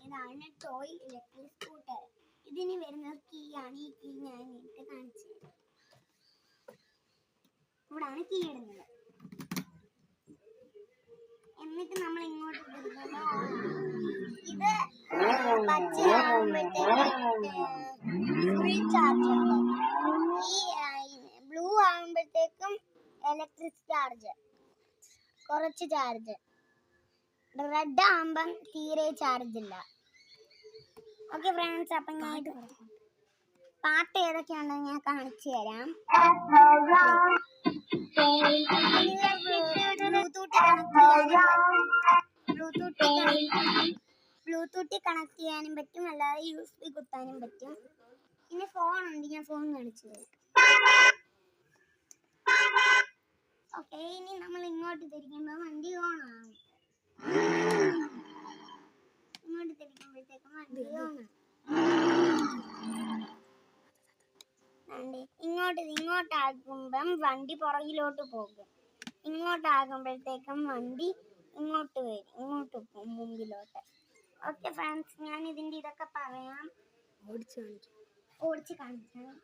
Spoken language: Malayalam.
ഇതാണ് ടോയ് ഇലക്ട്രിക് സ്കൂട്ടർ. ഇതിന് വരുന്ന കീ ആണ്. ഈ കീ ഞാൻ നിങ്ങൾക്ക് കാണിച്ചു തരാം. ഇവിടാണ് കീ ഇടുന്നത്. എന്നിട്ട് നമ്മൾ ഇങ്ങോട്ട് തിരിക്കുമ്പോൾ ഇത് പച്ചയാകുമ്പോഴത്തേക്ക് ഫുൾ ചാർജ് ഉണ്ട്. ഈ ബ്ലൂ ആകുമ്പോഴത്തേക്കും ഇലക്ട്രിക് ചാർജ്, കുറച്ച് ചാർജ്. റെഡ് ആകുമ്പം തീരെ ചാർജ് ഇല്ല. ഓക്കെ ഫ്രണ്ട്സ്, അപ്പം ഞാൻ ഇത് പാട്ട് ഏതൊക്കെയാണെന്ന് ഞാൻ കാണിച്ചു തരാം. ബ്ലൂടൂത്തിൽ കണക്ട് ചെയ്യാനും പറ്റും, അല്ലാതെ USB കുത്താനും പറ്റും. പിന്നെ ഫോൺ ഉണ്ട്, ഞാൻ ഫോൺ കാണിച്ചു തരാം. ഓക്കെ, ഇനി നമ്മൾ ഇങ്ങോട്ട് തിരിക്കുമ്പോൾ വണ്ടി ഓൺ ആകും. ഇങ്ങോട്ട് തിരിക്കുമ്പോഴത്തേക്കും വണ്ടി ഓൺ ആകും. ഇങ്ങോട്ടാകുമ്പം വണ്ടി പുറകിലോട്ട് പോകും. ഇങ്ങോട്ടാകുമ്പോഴത്തേക്കും വണ്ടി ഇങ്ങോട്ട് വരും, ഇങ്ങോട്ട് പോകും മുമ്പിലോട്ട്. ഓക്കെ ഫ്രണ്ട്സ്, ഞാൻ ഇതിൻ്റെ ഇതൊക്കെ പറയാം. ഓടിച്ച് കാണിക്കാം.